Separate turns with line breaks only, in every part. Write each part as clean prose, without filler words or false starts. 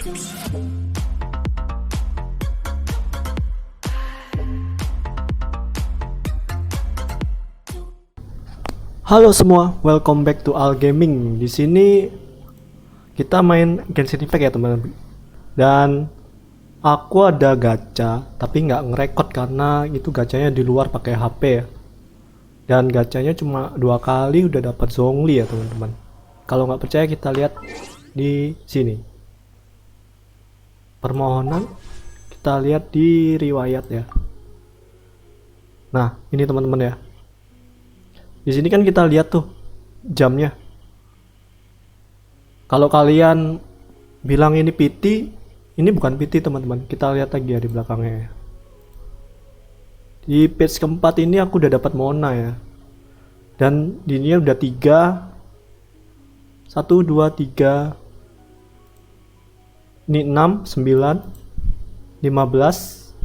Halo semua, welcome back to Al Gaming. Di sini kita main Genshin Impact ya teman-teman. Dan aku ada gacha, tapi nggak ngerekord karena itu gacanya di luar pakai HP ya. Dan gacanya cuma 2 kali udah dapat Zhongli ya teman-teman. Kalau nggak percaya kita lihat di sini. Permohonan kita lihat di riwayat ya. Nah, ini teman-teman ya. Di sini kan kita lihat tuh jamnya. Kalau kalian bilang ini PT, ini bukan PT teman-teman. Kita lihat lagi ya di belakangnya. Di page keempat ini aku udah dapat Mona ya. Dan ini udah 3. 1, 2, 3. Ini 6, 9, 15.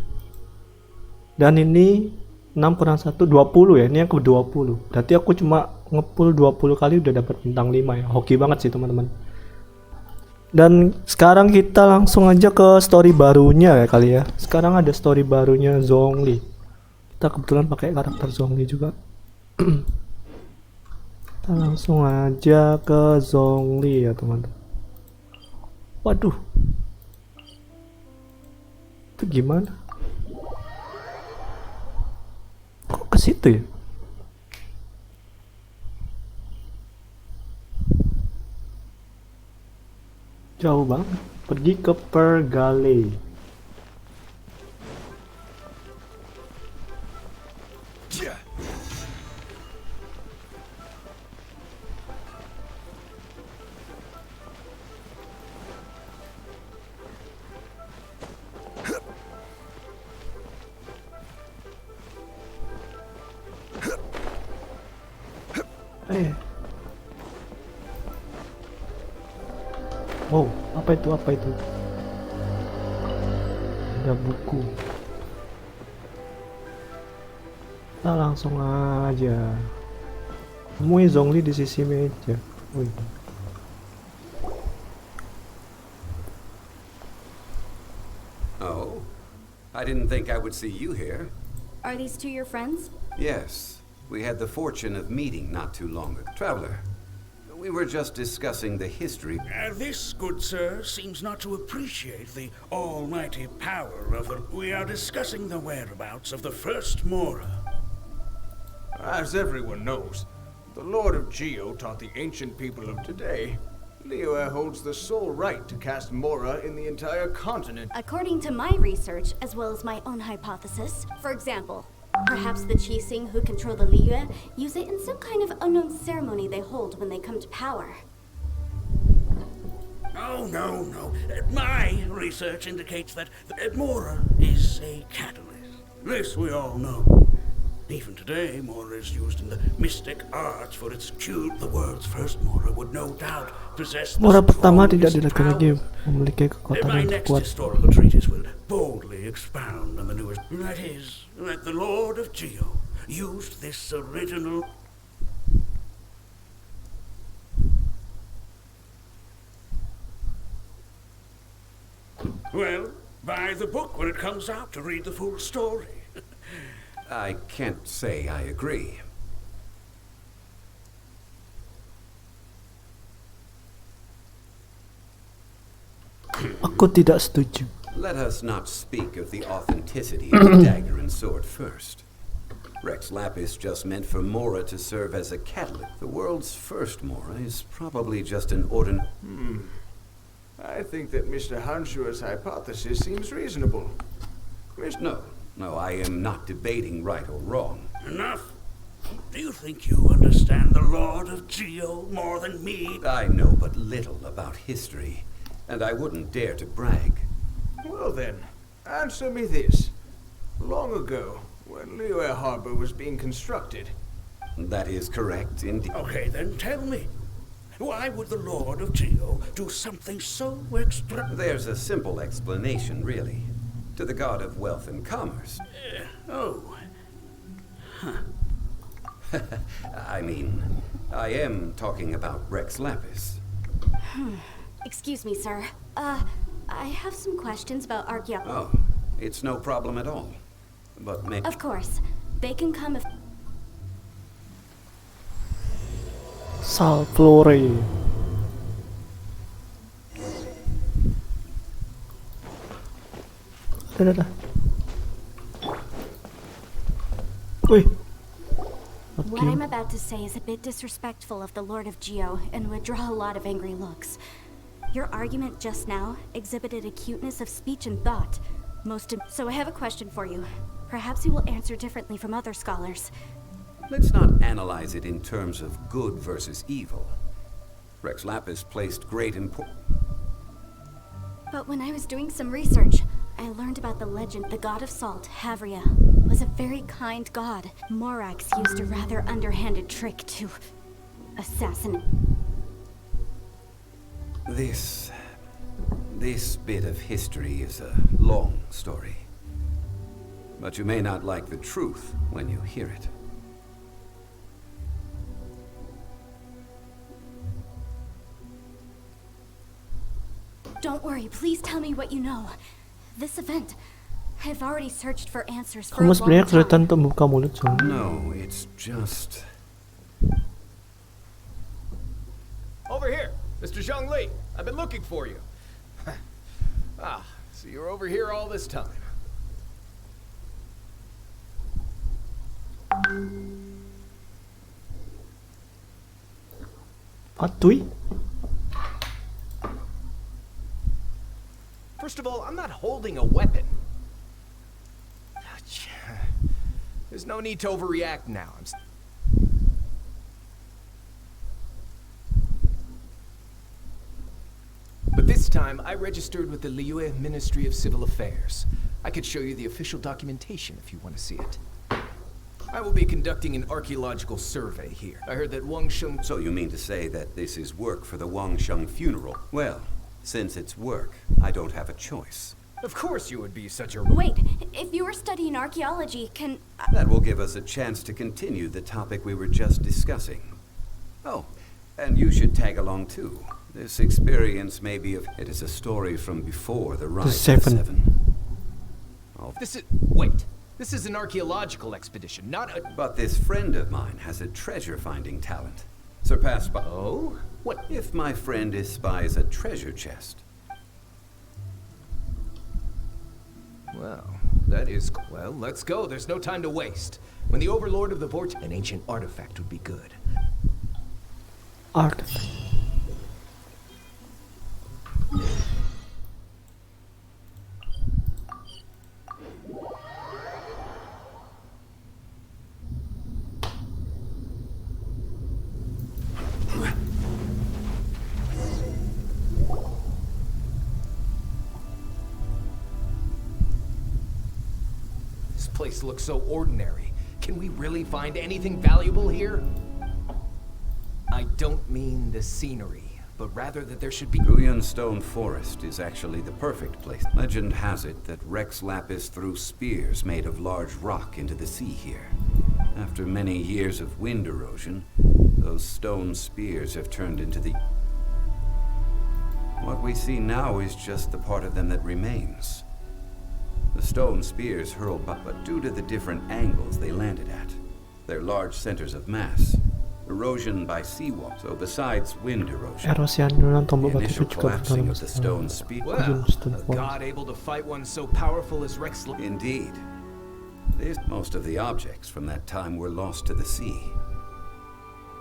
Dan ini 6 kurang 1, 20 ya. Ini yang ke-20. Berarti aku cuma ngepull 20 kali udah dapat bintang 5 ya. Hoki banget sih teman-teman. Dan sekarang kita langsung aja ke story barunya ya kali ya. Sekarang ada story barunya Zhongli. Kita kebetulan pakai karakter Zhongli juga. Kita langsung aja ke Zhongli ya teman-teman. Waduh. Itu gimana? Kok ke situ ya? Jauh banget. Pergi ke Pergale. Wow, apa itu? Apa itu? Ada buku. Kita langsung aja. Temui Zhongli di sisi meja. Wih.
Oh, I didn't think I would see you here.
Are these two your friends?
Yes, we had the fortune of meeting not too long ago. Traveler, we were just discussing the history.
This, good sir, seems not to appreciate the almighty power of the... We are discussing the whereabouts of the first Mora.
As everyone knows, the Lord of Geo taught the ancient people of today, liyue holds the sole right to cast Mora in the entire continent.
According to my research, as well as my own hypothesis, for example, perhaps the Qixing who control the liyue use it in some kind of unknown ceremony they hold when they come to power.
Oh, no. My research indicates that Mora is a catalyst. This we all know. Even today, Mora is used in the mystic arts for its cute. The world's first Mora would no doubt possess the
Mora pertama tidak
strongest
diragukan lagi
power.
memiliki kekuatan
My
yang
next
kuat.
historical treatise will boldly expound on the newest. That is, that the Lord of Geo used this original. Well, buy the book when it comes out to read the full story.
I can't say I agree.
Aku tidak setuju.
Let us not speak of the authenticity of the dagger and sword first. Rex Lapis just meant for Mora to serve as a catalyst. The world's first Mora is probably just an ordinary...
I think that Mr. Hanshua's hypothesis seems reasonable.
No, I am not debating right or wrong.
Enough. Do you think you understand the Lord of Geo more than me?
I know but little about history, and I wouldn't dare to brag.
Well then, answer me this. Long ago, when Liyue Harbor was being constructed...
That is correct, indeed.
Okay, then tell me. Why would the Lord of Geo do something so extra...
There's a simple explanation, really. To the god of wealth and commerce. I mean, I am talking about Rex Lapis.
Excuse me, sir. I have some questions about archaeology.
Oh, it's no problem at all. But
Of course. They can come if...
Salflore. Dah. Wih.
What I'm about to say is a bit disrespectful of the Lord of Geo and would draw a lot of angry looks. Your argument just now exhibited acuteness of speech and thought. So I have a question for you. Perhaps you will answer differently from other scholars.
let's not analyze it in terms of good versus evil. Rex Lapis placed great importance.
But when I was doing some research, I learned about the legend the god of salt, Havria, was a very kind god. Morax used a rather underhanded trick to assassinate.
This bit of history is a long story. But you may not like the truth when you hear it.
Don't worry, please tell me what you know. This event, I've already searched for answers for a
Kamu
long
sebenarnya kesulitan
time.
untuk membuka mulut, Zhongli.
No, it's just...
Over here, Mr. Zhongli. I've been looking for you. So you're over here all this time.
Patui?
First of all, I'm not holding a weapon. There's no need to overreact now. But this time, I registered with the Liyue Ministry of Civil Affairs. I could show you the official documentation if you want to see it. I will be conducting an archaeological survey here. I heard that Wang Sheng...
So you mean to say that this is work for the Wang Sheng funeral? Well, since it's work, I don't have a choice.
Of course you would be such a...
Wait, if you were studying archaeology, can...
That will give us a chance to continue the topic we were just discussing. Oh, and you should tag along too. This experience may be of... It is a story from before the rise of the Seven. Oh,
This is... Wait. This is an archaeological expedition, not a...
but this friend of mine has a treasure-finding talent. Surpassed by...
Oh? What?
If my friend espies a treasure chest.
Well, that is... Well, let's go. There's no time to waste. When the Overlord of the Vortex... An ancient artifact would be good.
Artifact.
This place looks so ordinary. Can we really find anything valuable here? I don't mean the scenery, but rather that there should be...
Guyan Stone Forest is actually the perfect place. Legend has it that Rex Lapis threw spears made of large rock into the sea here. After many years of wind erosion, those stone spears have turned into the... What we see now is just the part of them that remains. The stone spears hurled by, but due to the different angles they landed at, they're large centers of mass. Erosion by seawater. So besides wind erosion,
Erosi anjuran tombak
the
batu
initial
itu juga
collapsing
dalam
of the stone spear.
Well,
Stone
a
Forest.
god able to fight one so powerful as Rex...
Indeed. Most of the objects from that time were lost to the sea.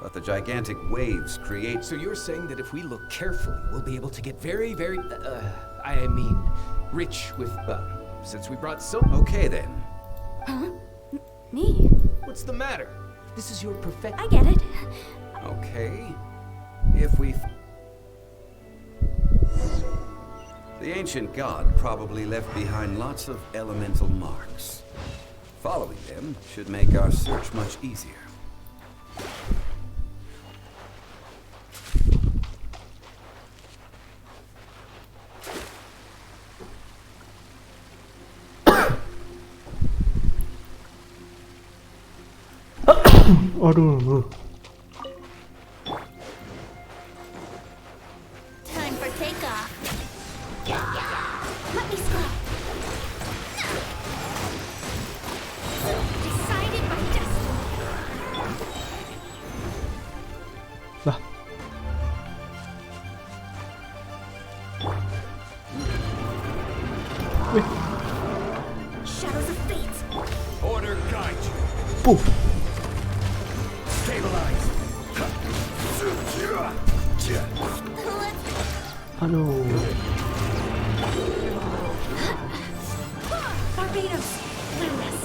But the gigantic waves create...
So you're saying that if we look carefully, we'll be able to get very, rich with... since we brought so...
Okay then.
Huh? Me?
What's the matter? This is your perfect...
I get it.
Okay. If we... The ancient god probably left behind lots of elemental marks. Following them should make our search much easier.
Aduh.
Time for takeoff. Shadows of fate.
Order guide you.
Puh.
Stabilize.
Aduh.
Barbados. Luminous.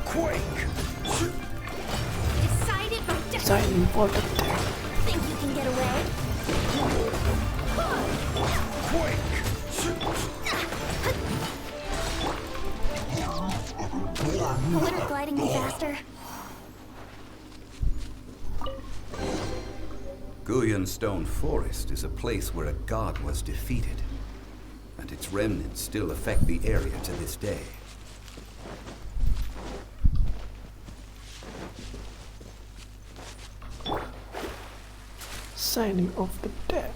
Quake.
Decided by destiny.
Sign for the dead.
Think you can get away?
Quake.
Wouldn't gliding be faster?
Guyan Stone Forest is a place where a god was defeated, and its remnants still affect the area to this day.
Signing of the dead.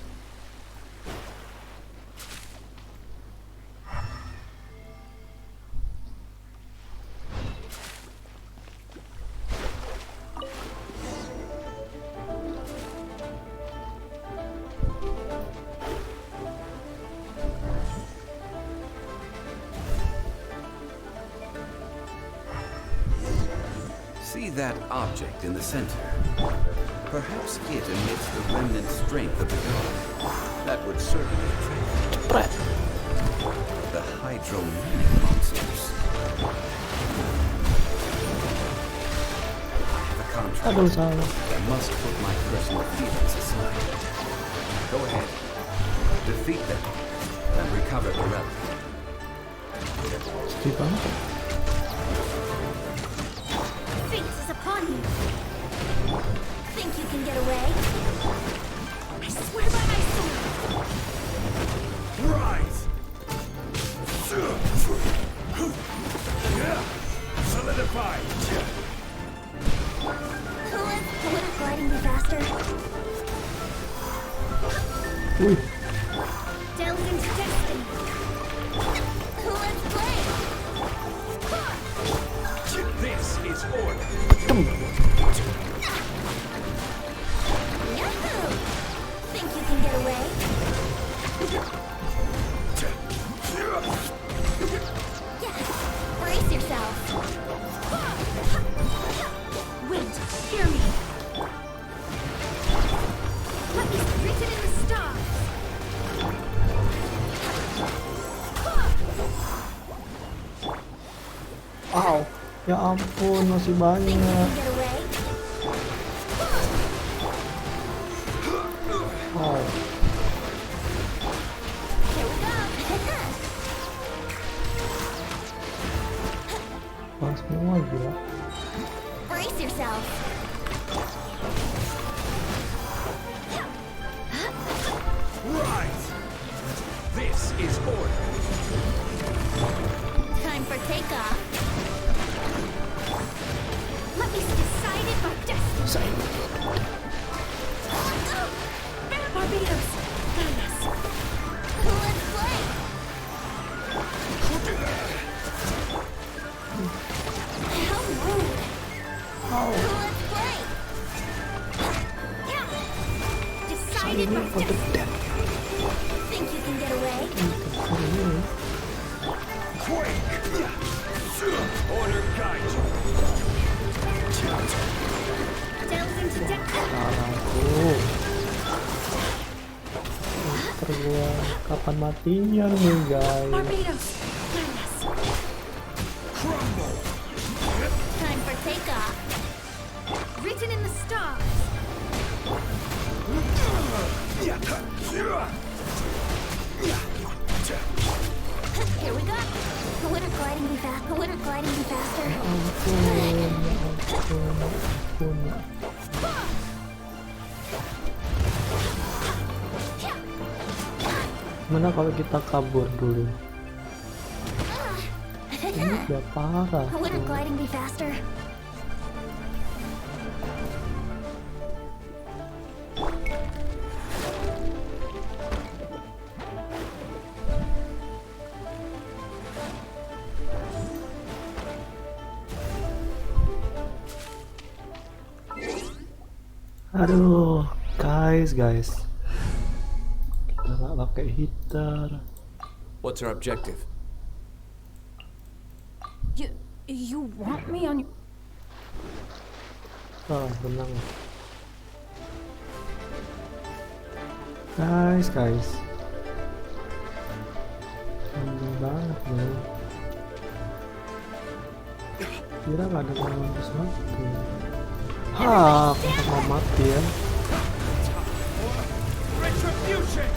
See that object in the center? Perhaps it emits the remnant strength of the god. That would certainly attract
Jepret.
the hydromanic monsters. I have a contract.
Aduh, salah.
I must put my personal feelings aside. Go ahead. Defeat them and recover the relic.
Sedih banget.
Fate is upon you. Think you can get away? I swear by my sword.
Rise. Solidify.
Wouldn't gliding be faster?
Wih,
Delve into destiny. Let's play.
This is order.
Yahoo! Think you can get away? Yeah. Brace yourself. Wait, hear me. What is written in the stars?
wow. Ya ampun, masih
Think you
banyak.
can get away?
Wow.
Here we go.
Wah, semua gila.
Brace yourself.
Rise. This is order.
Time for takeoff. Let me decide it by destiny.
Sign.
Barbados. Yes. Let's play. How rude.
Wow.
Let's play. Yeah. Decided by
Signing for the
destiny.
dead.
Think you can get away?
Quake. Order guide you.
Delve into destiny.
Salahku. Monster gua kapan matinya nih guys?
Barbados. Yes.
Crumble.
Time for takeoff. Written in the stars. Here we go. Wouldn't gliding be fast? Wouldn't gliding be faster?
Ampun. Gimana kalau kita kabur dulu? Ini udah parah.
Wouldn't gliding be faster?
Aduh, guys, kita nggak pakai heater.
What's our objective?
You want me on your...
Oh, benang. Guys. Sombong banget loh. Kira nggak ada lawan sesuatu. Kita mau mati ya.
Retribution!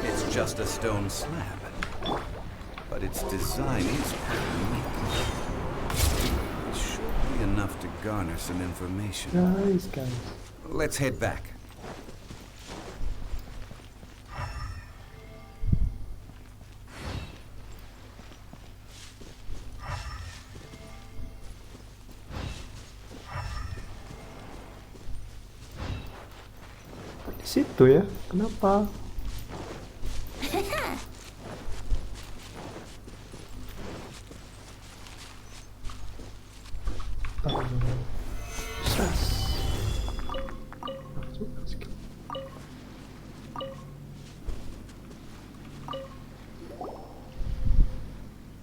It's just a stone slab, but its design is pretty unique. It should be enough to garner some information.
Guys.
Let's head back.
Di situ ya. Kenapa?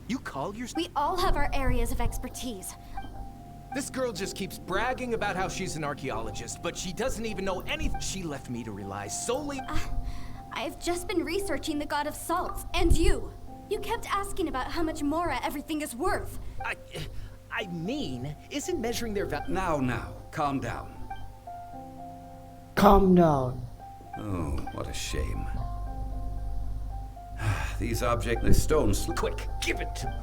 You call your...
We all have our areas of expertise.
This girl just keeps bragging about how she's an archaeologist, but she doesn't even know anything. She left me to rely solely...
I've just been researching the god of salt, and you. You kept asking about how much Mora everything is worth.
I mean, isn't measuring their value...
Now, calm down.
Calm down.
Oh, what a shame. These objects, the stones...
Quick, give it to me.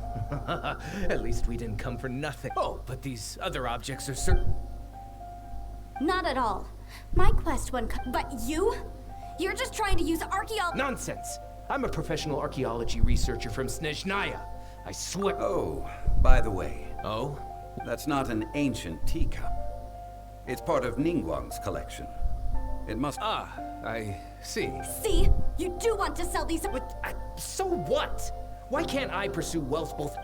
At least we didn't come for nothing. Oh, but these other objects are certain...
Not at all. My quest won, but you? You're just trying to use archaeology.
Nonsense! I'm a professional archaeology researcher from Snezhnaya. I swear...
Oh, by the way,
Oh?
that's not an ancient teacup. It's part of Ningguang's collection. It must...
Ah, I see.
See? You do want to sell these...
But, so what? Why can't I pursue wealth both...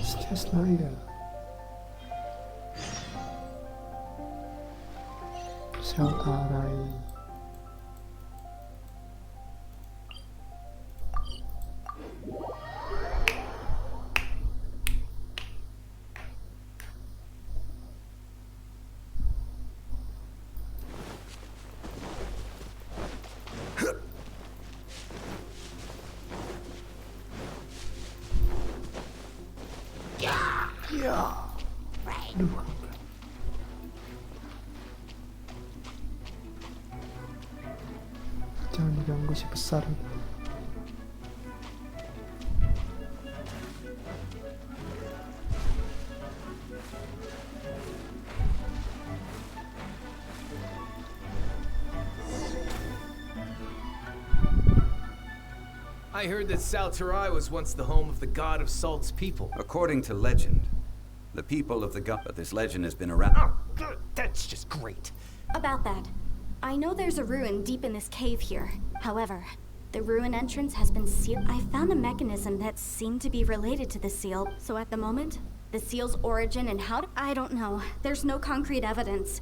Snezhnaya. Sel-tarai. Aduh. Jangan diganggu si besar.
I heard that Tera was once the home of the god of salt's people.
According to legend, the people of the god... But this legend has been around...
Oh, that's just great.
About that, I know there's a ruin deep in this cave here. However, the ruin entrance has been sealed. I found a mechanism that seemed to be related to the seal. So at the moment, the seal's origin and how to... I don't know. There's no concrete evidence.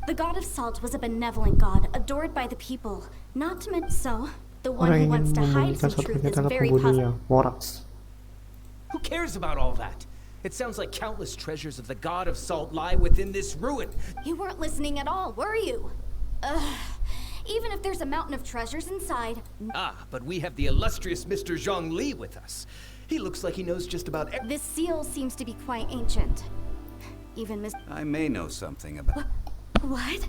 The god of salt was a benevolent god, adored by the people. Not to mention... So, the one
Orang
who
ingin
wants to hide
membunyikan
some
satu
truth is
adalah
very puzzled.
pembunuhnya, Woraks.
Who cares about all that? It sounds like countless treasures of the god of salt lie within this ruin.
You weren't listening at all, were you? Even if there's a mountain of treasures inside...
Ah, but we have the illustrious Mr. Zhongli with us. He looks like he knows just about everything.
This seal seems to be quite ancient. Even Miss...
I may know something about...
What?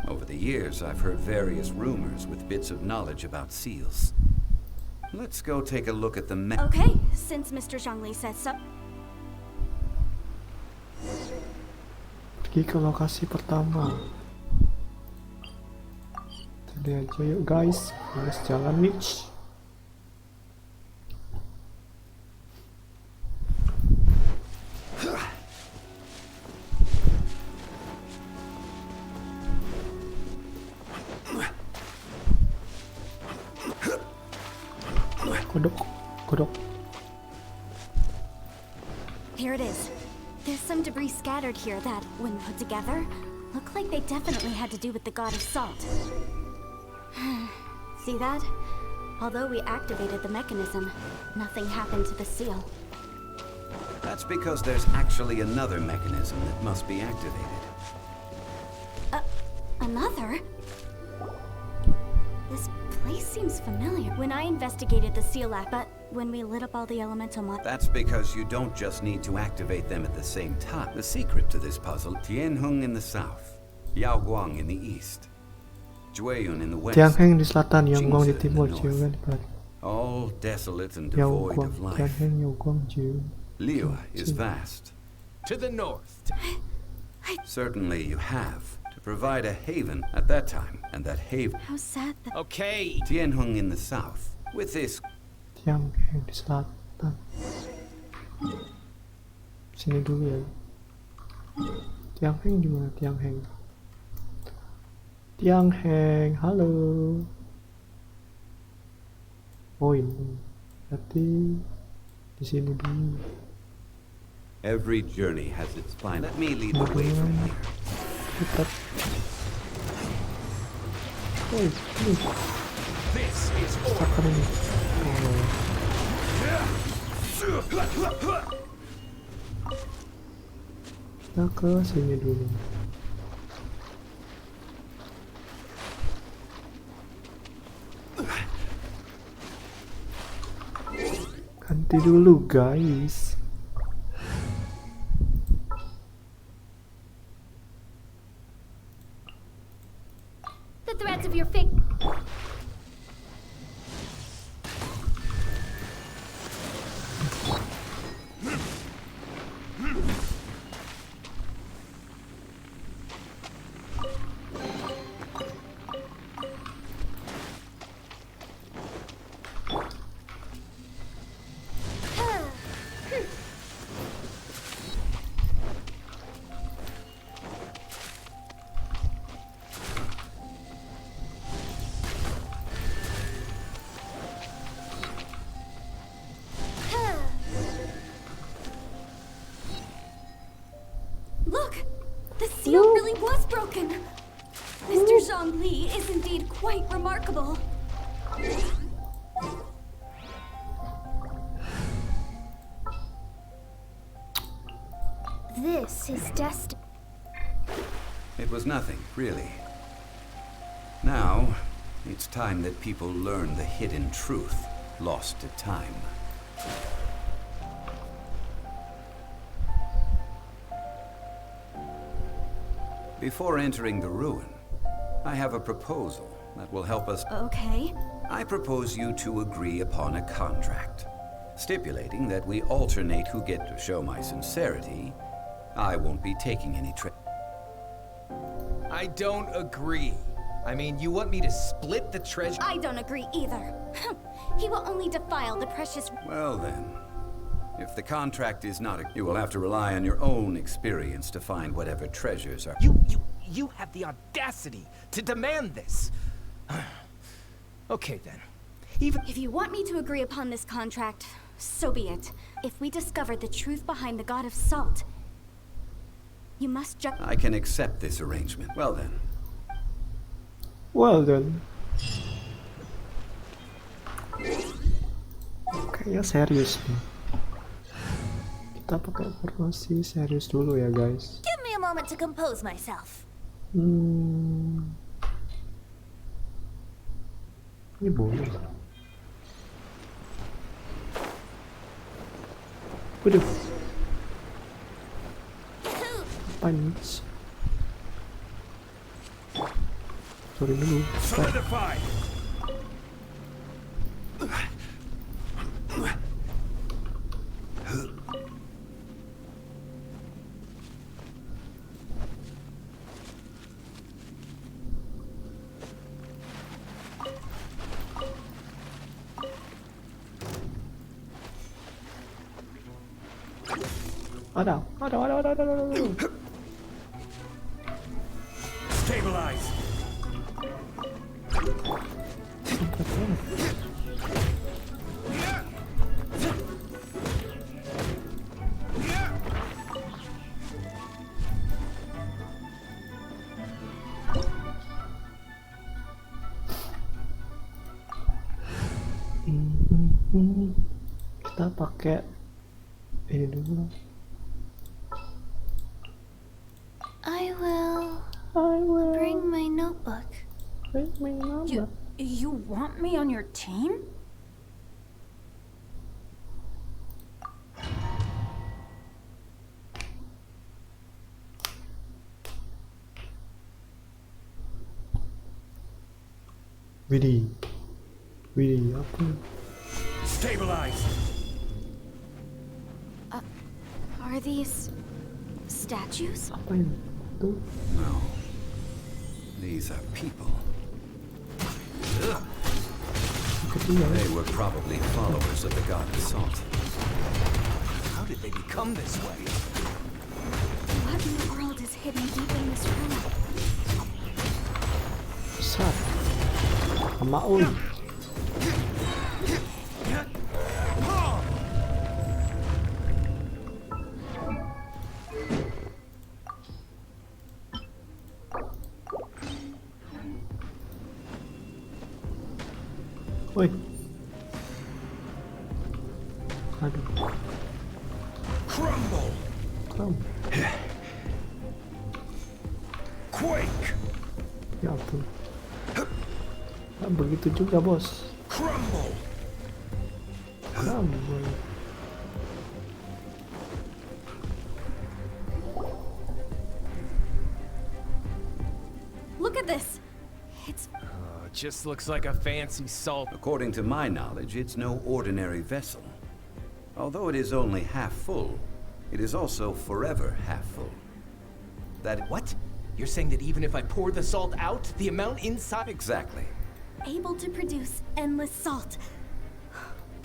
Over the years, I've heard various rumors with bits of knowledge about seals. Let's go take a look at the map.
Okay, since Mr. Zhongli says so...
Pergi ke lokasi pertama. Tadi aja yuk guys, harus jalan nih. Kodok.
Here it is. There's some debris scattered here that, when put together, look like they definitely had to do with the god of salt. See that? Although we activated the mechanism, nothing happened to the seal.
That's because there's actually another mechanism that must be activated.
Another? This place seems familiar. When I investigated the seal lab, but when we lit up all the elemental
That's because you don't just need to activate them at the same time. The secret to this puzzle, Tianheng in the south, Yaoguang in the east, Jueyun in the west,
Tianheng di selatan, Yaoguang di
Jingzi in
timur,
the
Jiuan
north.
di barat.
All desolate and devoid
Yaoguang,
of life.
Tianheng, Yaoguang, Jiuan.
Liyue is vast.
To the north.
Certainly you have to provide a haven at that time, and that haven,
How sad that
Okay.
Tianheng in the south. With this,
Tianheng di selatan. Sini dulu ya. Tianheng di mana? Tianheng. Tianheng, halo. Oh ini. Berarti di sini dulu.
every journey has its final. Let me lead the way from here.
Kita. Oh ini.
This is
Apa ini? Oh. Kita ke sini dulu. Ganti dulu guys.
the threads of your fake. Look! The seal really was broken! Mr. Zhongli is indeed quite remarkable. This is destined.
It was nothing, really. Now, it's time that people learn the hidden truth lost to time. Before entering the ruin, I have a proposal that will help us.
Okay.
I propose you to agree upon a contract, stipulating that we alternate who get to show my sincerity. I won't be taking any
I don't agree. I mean, you want me to split the treasure?
I don't agree either. He will only defile the precious.
Well then, if the contract is not you will have to rely on your own experience to find whatever treasures are.
You have the audacity to demand this. Okay then. Even
If you want me to agree upon this contract, so be it. If we discover the truth behind the god of salt, you must
I can accept this arrangement. Well then,
Well then. Kayaknya serius nih. Kita pakai formasi serius dulu ya guys.
Give me a moment to compose myself.
Ini boleh. Waduh. Apa ini? Sorry dulu.
Solidify!
Ada.
Stabilize!
pakai ini dulu.
I will bring my notebook.
You want me on your team?
Widih apa?
Stabilize!
Are these statues?
Apa ini? Tuh.
No. These are people. They were probably followers of the god of salt.
How did they become this way?
What in the world is hidden deep in this room?
Besar. Maul. Woi. Aduh.
Crumble! Quake!
Ya ampun. Nah, begitu juga bos.
Crumble!
Look at this. It's
It just looks like a fancy salt.
According to my knowledge, it's no ordinary vessel. Although it is only half full, it is also forever half full. That
What? You're saying that even if I pour the salt out, the amount inside...
exactly.
able to produce endless salt.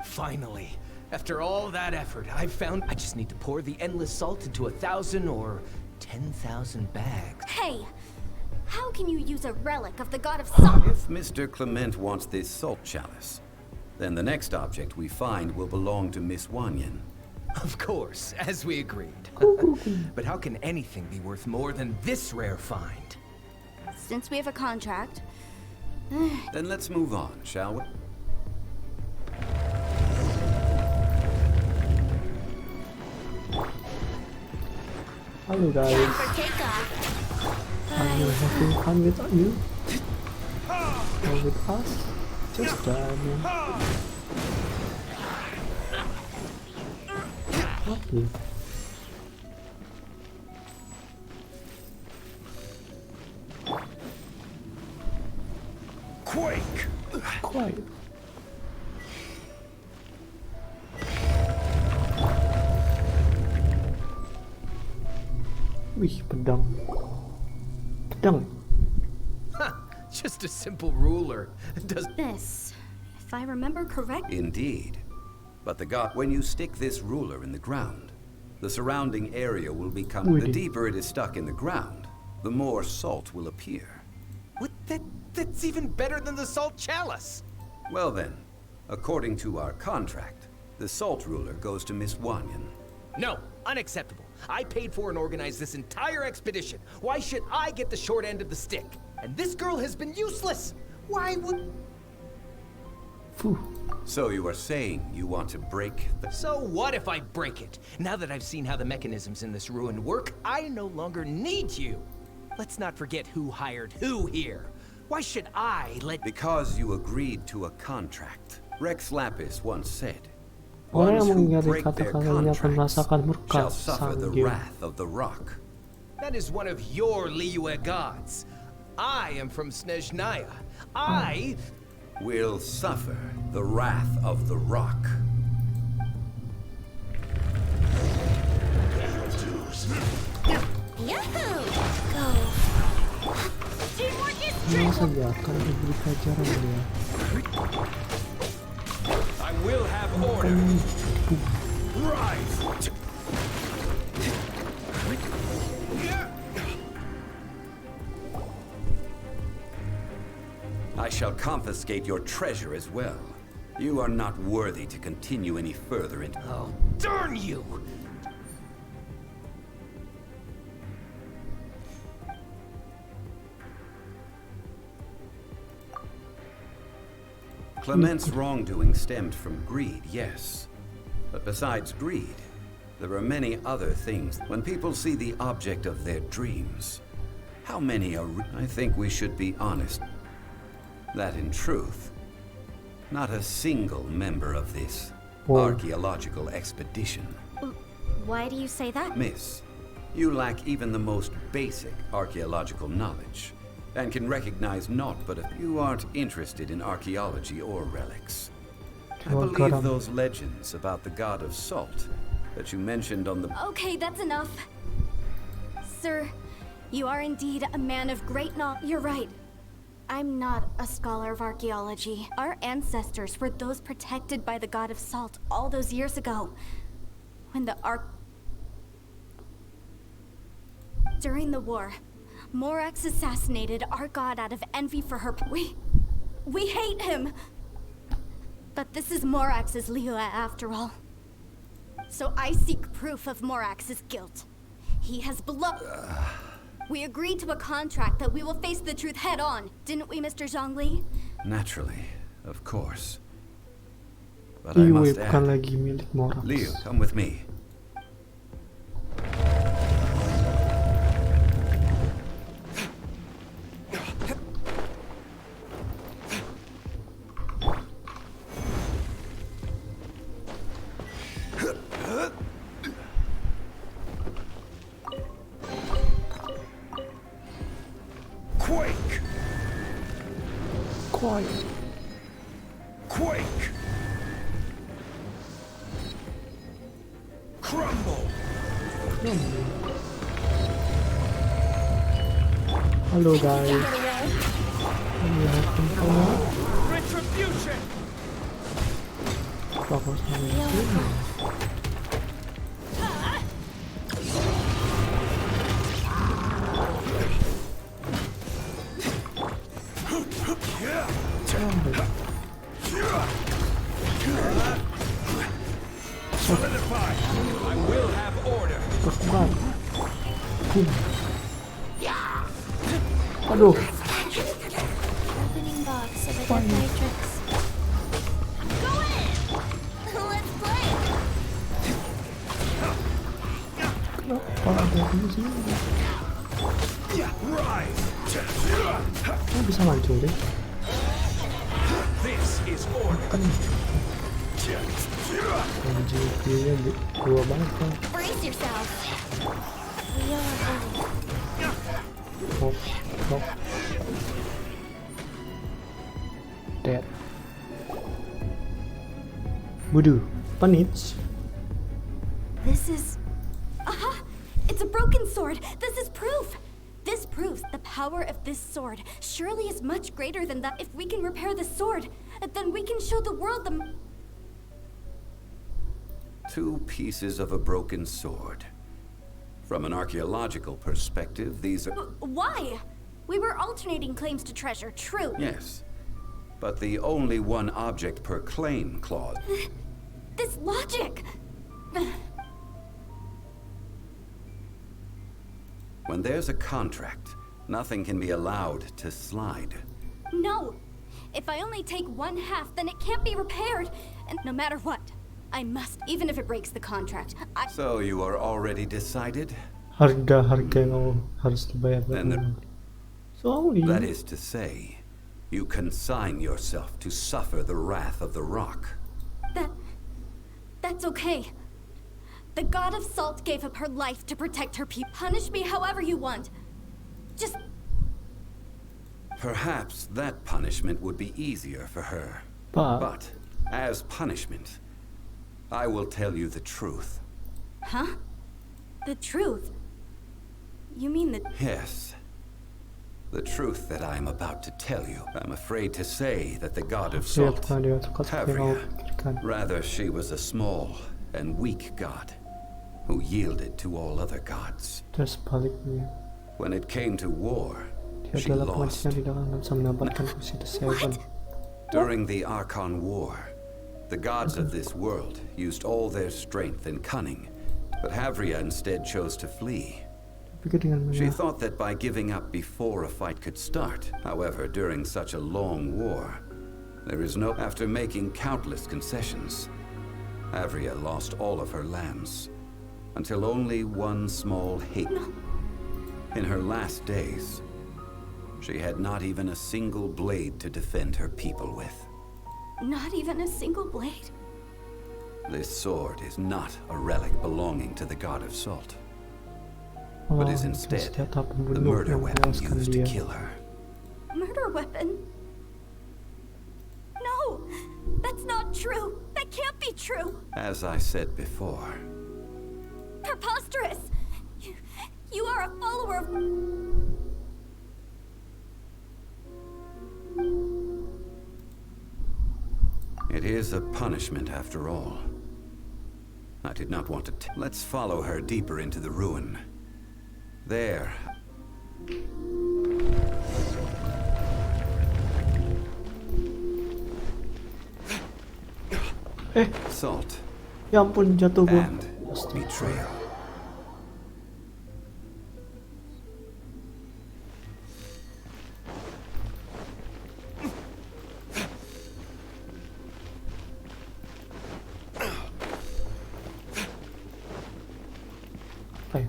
Finally. After all that effort, I've found I just need to pour the endless salt into 1,000 or 10,000 bags.
Hey, how can you use a relic of the god of salt?
If Mr. Clement wants this salt chalice, then the next object we find will belong to Miss Wanyan.
Of course, as we agreed. But how can anything be worth more than this rare find?
Since we have a contract,
Then let's move on, shall we?
Halo guys.
for takeoff.
Are you having fun with you? Or with us? Just jamming. Okay.
Quake!
Quite. Wih, pedang. Pedang.
Just a simple ruler. Does
This, if I remember correctly,
Indeed. But the god, when you stick this ruler in the ground, the surrounding area will become... The
Really?
deeper it is stuck in the ground, the more salt will appear.
what? That's even better than the salt chalice.
Well then, according to our contract, the salt ruler goes to Miss Wanyan.
No, unacceptable. I paid for and organized this entire expedition. Why should I get the short end of the stick? And this girl has been useless. Why would...
Phew.
So you are saying you want to break the...
So what if I break it? Now that I've seen how the mechanisms in this ruin work, I no longer need you. Let's not forget who hired who here. Why should I let...
Because you agreed to a contract. Rex Lapis once said,
Orang
"Ones
yang
who
mengingkari
break their
kata-katanya akan
contracts
merasakan murka
shall suffer
sang
the
dewa.
wrath of the rock."
That is one of your liyue gods. I am from Snezhnaya. I...
Will suffer the wrath of the rock.
Yahoo! Go. Teamwork is
Tenang saja, akan diberi pelajaran dia.
I will have order.
Rise!
I shall confiscate your treasure as well. You are not worthy to continue any further into...
Oh, darn you!
Clement's wrongdoing stemmed from greed, yes. But besides greed, there are many other things. When people see the object of their dreams, how many are... I think we should be honest that in truth, not a single member of this archaeological expedition.
Why do you say that?
Miss, you lack even the most basic archaeological knowledge, and can recognize naught but if you aren't interested in archaeology or relics. I believe those legends about the god of salt that you mentioned on the...
Okay, that's enough. Sir, you are indeed a man of great knowledge. You're right. I'm not a scholar of archaeology. Our ancestors were those protected by the god of salt all those years ago. When the During the war, Morax assassinated our god out of envy for her... We hate him! But this is Morax's liyue after all. So I seek proof of Morax's guilt. He has We agreed to a contract that we will face the truth head on, didn't we, Mr. Zhongli?
Naturally, of course. But I must add,
bukan lagi milik Morax.
Liyue, come with me.
Quake! Crumble!
Halo guys.
Retribution!
Fokus sama sini.
Solidify! I will have order!
Kekuat. Aduh.
Opening box of a death matrix.
Go in! Let's play!
Kenapa ada di sini?
Rise!
Oh, bisa ngancurin.
This is order!
Kan anjingnya dua banget kan.
Brace yourself!
We are ready.
Hop. Dead. Budu, panits.
This is... Aha! It's a broken sword! This is proof! This proves the power of this sword surely is much greater than that. If we can repair the sword, then we can show the world the...
Two pieces of a broken sword. From an archaeological perspective, these are...
Why? We were alternating claims to treasure, true.
Yes, but the only one object per claim clause.
This logic!
When there's a contract, nothing can be allowed to slide.
No! If I only take one half, then it can't be repaired. And no matter what, I must, even if it breaks the contract.
So you are already decided?
Harga yang harus dibayar.
That is to say, you consign yourself to suffer the wrath of the rock.
That's okay. The god of salt gave up her life to protect her people. Punish me however you want. Just...
Perhaps that punishment would be easier for her. But as punishment, I will tell you the truth.
Huh? The truth? You mean the...
Yes. The truth that I am about to tell you. I'm afraid to say that the god of salt, rather she was a small and weak god who yielded to all other gods. When it came to war, she lost.
What?
During the Archon War, the gods of this world used all their strength and cunning, but Havria instead chose to flee. She thought that by giving up before a fight could start. However, during such a long war, there is no... After making countless concessions, Havria lost all of her lands, until only one small haven. In her last days, she had not even a single blade to defend her people with.
Not even a single blade?
This sword is not a relic belonging to the god of salt, but is instead the murder weapon used to kill her.
Murder weapon? No! That's not true! That can't be true!
As I said before,
Preposterous! You are a follower of...
it is a punishment after all. I did not want to let's follow her deeper into the ruin. There. Salt
Ya ampun, jatuh gua.
and betrayal.
Apa ya?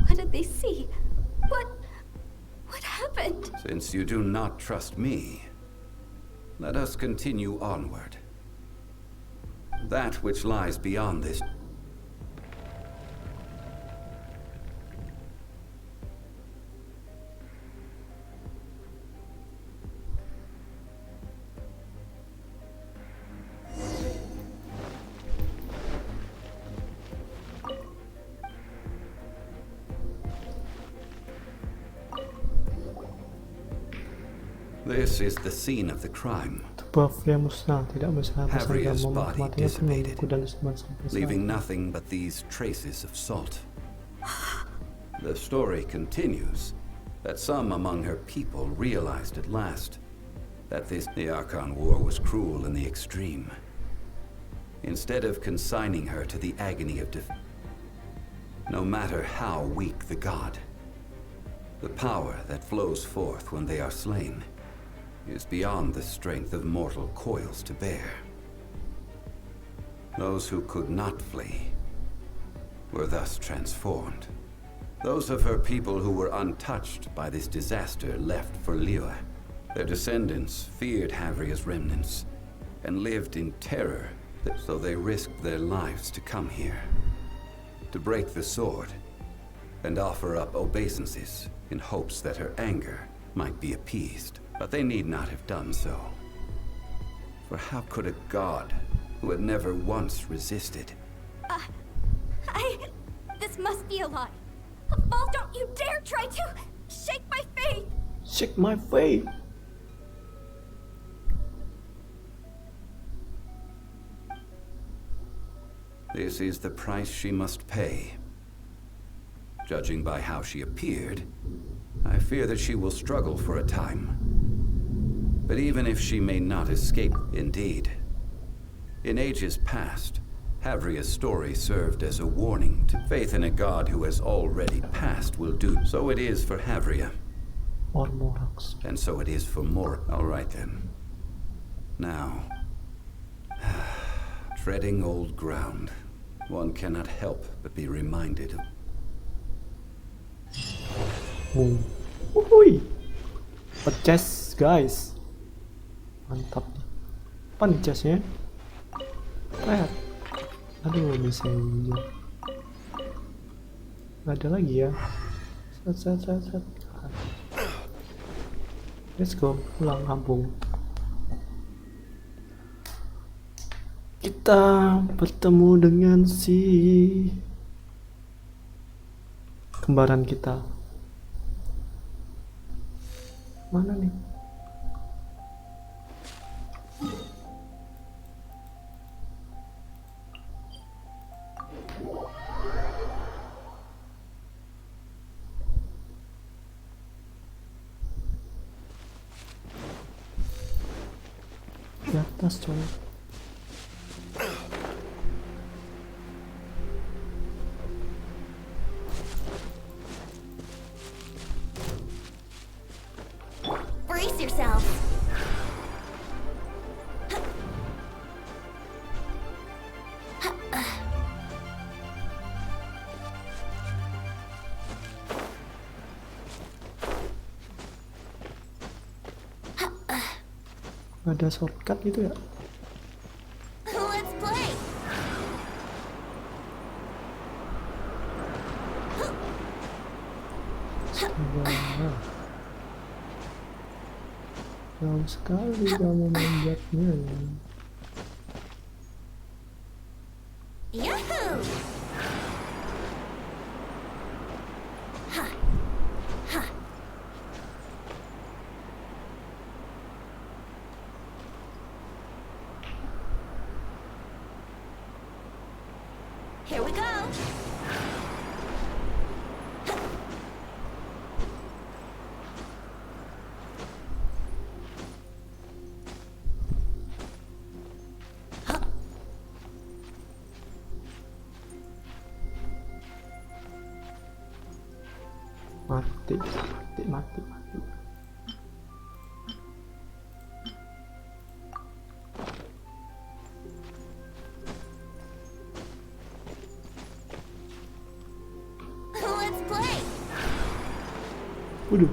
What did they see? What happened?
Since you do not trust me, let us continue onward. That which lies beyond this. This is the scene of the crime.
Buff yang musnah tidak musnah bersama
Havria's
momen
body
kematiannya pun
dissipated,
menunggu dan disimpan sampai
leaving
sekarang.
nothing but these traces of salt. The story continues that some among her people realized at last that the Archon War was cruel in the extreme. Instead of consigning her to the agony of no matter how weak the god, the power that flows forth when they are slain is beyond the strength of mortal coils to bear. Those who could not flee were thus transformed. Those of her people who were untouched by this disaster left for liyue. Their descendants feared Havria's remnants and lived in terror, so they risked their lives to come here, to break the sword and offer up obeisances in hopes that her anger might be appeased. But they need not have done so. For how could a god who had never once resisted...
This must be a lie. Oh, don't you dare try to shake my faith!
Shake my faith!
This is the price she must pay. Judging by how she appeared, I fear that she will struggle for a time. But even if she may not escape, indeed. In ages past, Havria's story served as a warning to faith in a god who has already passed will do. So it is for Havria.
Or Morax.
And so it is for Mora. All right then. Now, treading old ground, one cannot help but be reminded of...
Wuhui. Chest, guys. Mantap. Apa nih chestnya? Lihat. Aduh, bisa aja. Gak ada lagi ya. Set. Let's go, pulang kampung. Kita bertemu dengan si kembaran kita. Mana nih? Di atas coy. Ada shortcut gitu ya?
Let's play.
Astaga. Jauh sekali kamu membuatnya.
Yahoo! Here we go.
Mati.
Let's play.
Waduh.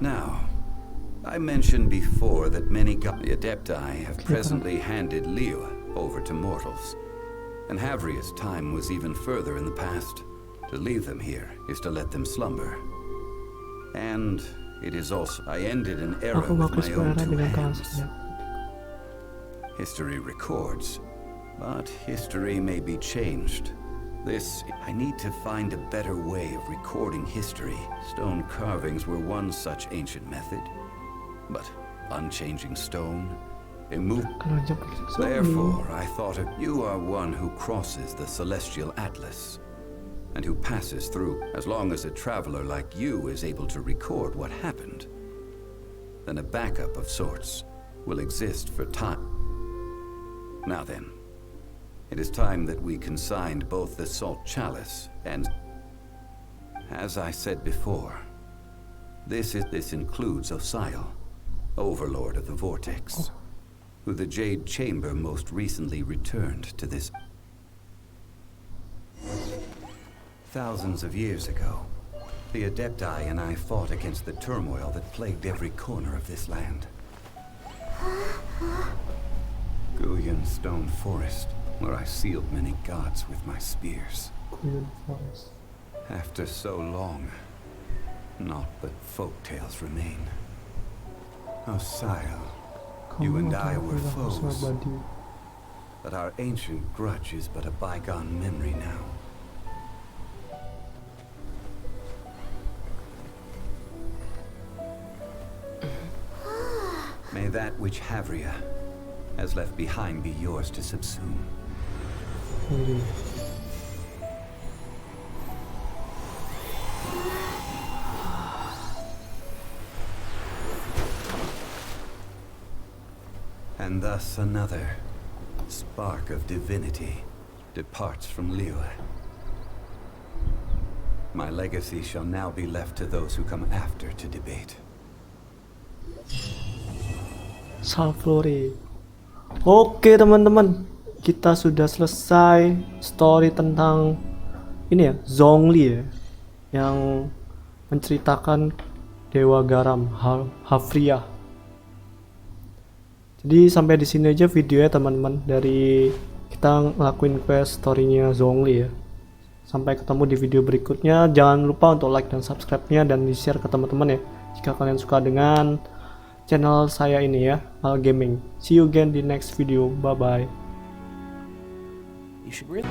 Now, I mentioned before that many the Adepti have presently handed liyue over to mortals. And Havria's time was even further in the past. To leave them here is to let them slumber. And it is also... I ended an era
Aku
with
ngaku
my own
suara
two
dengan
hands.
kalasnya.
History records, but history may be changed. I need to find a better way of recording history. Stone carvings were one such ancient method. But unchanging stone, immovable.
Kalau jemput Zhongli.
Therefore, I thought you are one who crosses the celestial atlas, and who passes through. As long as a traveler like you is able to record what happened, then a backup of sorts will exist for time. Now then, it is time that we consigned both the salt chalice and, as I said before, this includes Osiel, Overlord of the Vortex, who the Jade Chamber most recently returned to this. Thousands of years ago, the Adepti and I fought against the turmoil that plagued every corner of this land. Guyan Stone Forest, where I sealed many gods with my spears.
Guyan Forest.
After so long, naught but folk tales remain. Osiel, you and I were foes, but our ancient grudge is but a bygone memory now. May that which Havria has left behind be yours to subsume. And thus another spark of divinity departs from liyue. My legacy shall now be left to those who come after to debate.
Salvore. Oke teman-teman, kita sudah selesai story tentang ini ya, Zhongli ya, yang menceritakan dewa garam Havria. Jadi sampai di sini aja videonya teman-teman, dari kita ngelakuin quest storynya Zhongli ya. Sampai ketemu di video berikutnya. Jangan lupa untuk like dan subscribe-nya dan di share ke teman-teman ya, jika kalian suka dengan channel saya ini ya, Al Gaming. See you again di next video. Bye bye.
You should really